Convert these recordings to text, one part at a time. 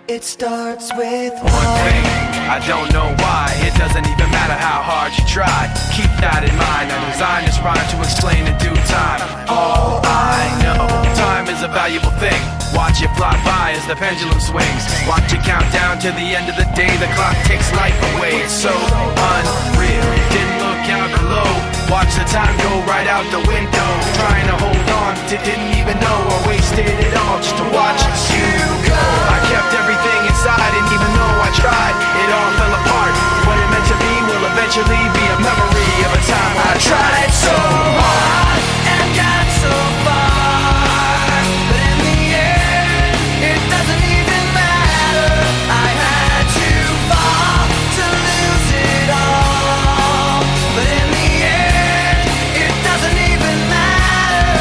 It starts with one thing, I don't know why. It doesn't even matter how hard you try. Keep that in mind, I designed this rhyme to explain in due time. All I know, time is a valuable thing. Watch it fly by as the pendulum swings. Watch it count down to the end of the day. The clock takes life away, it's so unreal. Didn't look out below, watch the time go right out the window. Trying to hold on to didn't even know I wasted it all just to watch you go. I kept everything inside, and even though I tried, it all fell apart. What it meant to be will eventually be a memory of a time when I tried so hard and got so far, but in the end, it doesn't even matter. I had to fall to lose it all, but in the end, it doesn't even matter.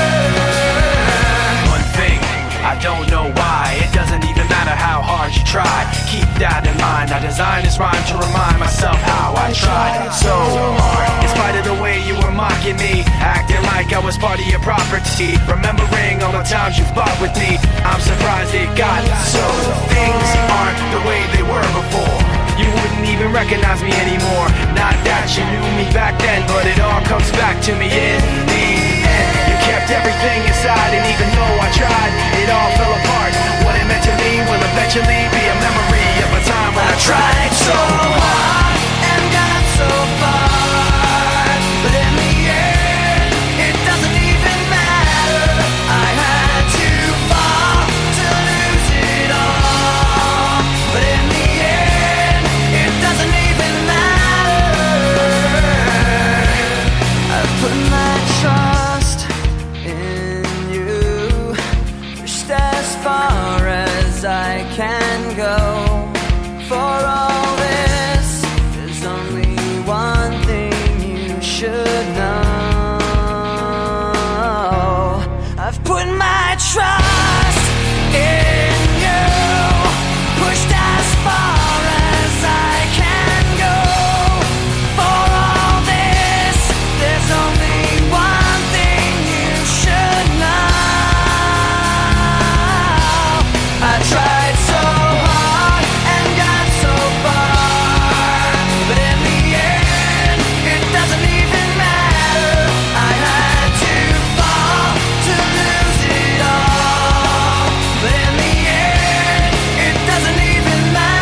One thing, I don't know why. It doesn't even matter how hard you try. Keep that in mind, I designed this rhyme to remind myself how I tried so hard. In spite of the way you were mocking me, acting like I was part of your property, remembering all the times you fought with me, I'm surprised it got so. Things aren't the way they were before. You wouldn't even recognize me anymore. Not that you knew me back then, but it all comes back to me in the end. You kept everything inside, and even though I tried, it all fell apart. What it meant to me will eventually be a memory of a time when I tried so hard and got so far, but in the end, it doesn't even matter. I had to fall to lose it all, but in the end, it doesn't even matter. I've put my trust in you, pushed as far as I can go. For all this, there's only one thing you should know. I've put my trust in you, pushed as far as I can go. For all this, there's only one thing you should know. I tried so hard and got so far, but in the end, it doesn't even matter. I had to fall to lose it all, but in the end, it doesn't even matter.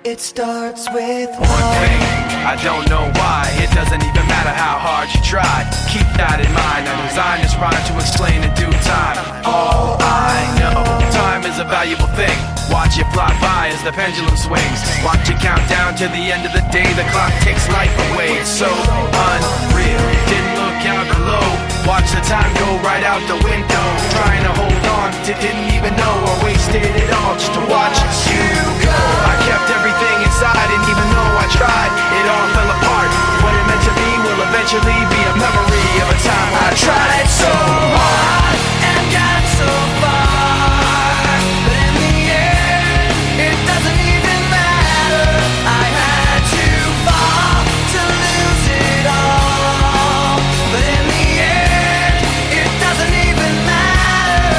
It starts with one thing, I don't know why. It doesn't even matter how hard you try. Keep that in mind, I designed this rhyme to explain in due time. All I know, time is a valuable thing. Watch it fly by as the pendulum swings. Watch it count down to the end of the day. The clock takes life away, it's so unreal. Didn't look out below, watch the time go right out the window. Trying to hold on to didn't even know I wasted it all just to watch you go. I kept everything inside, and even though I tried, it all fell apart. What it meant to be will eventually be a memory of a time when I tried so hard and got so far, but in the end, it doesn't even matter. I had to fall to lose it all, but in the end, it doesn't even matter.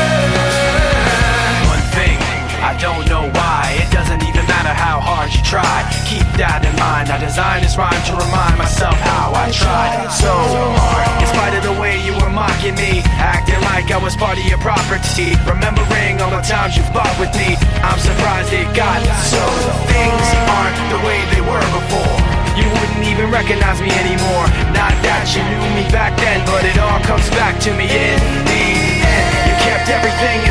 One thing, I don't know why. It doesn't even matter how hard you try. Keep that in mind, I designed this rhyme to remind myself how I tried so hard. In spite of the way you were mocking me, acting like I was part of your property, remembering all the times you fought with me, I'm surprised it got so. Things aren't the way they were before. You wouldn't even recognize me anymore. Not that you knew me back then, but it all comes back to me in the end. You kept everything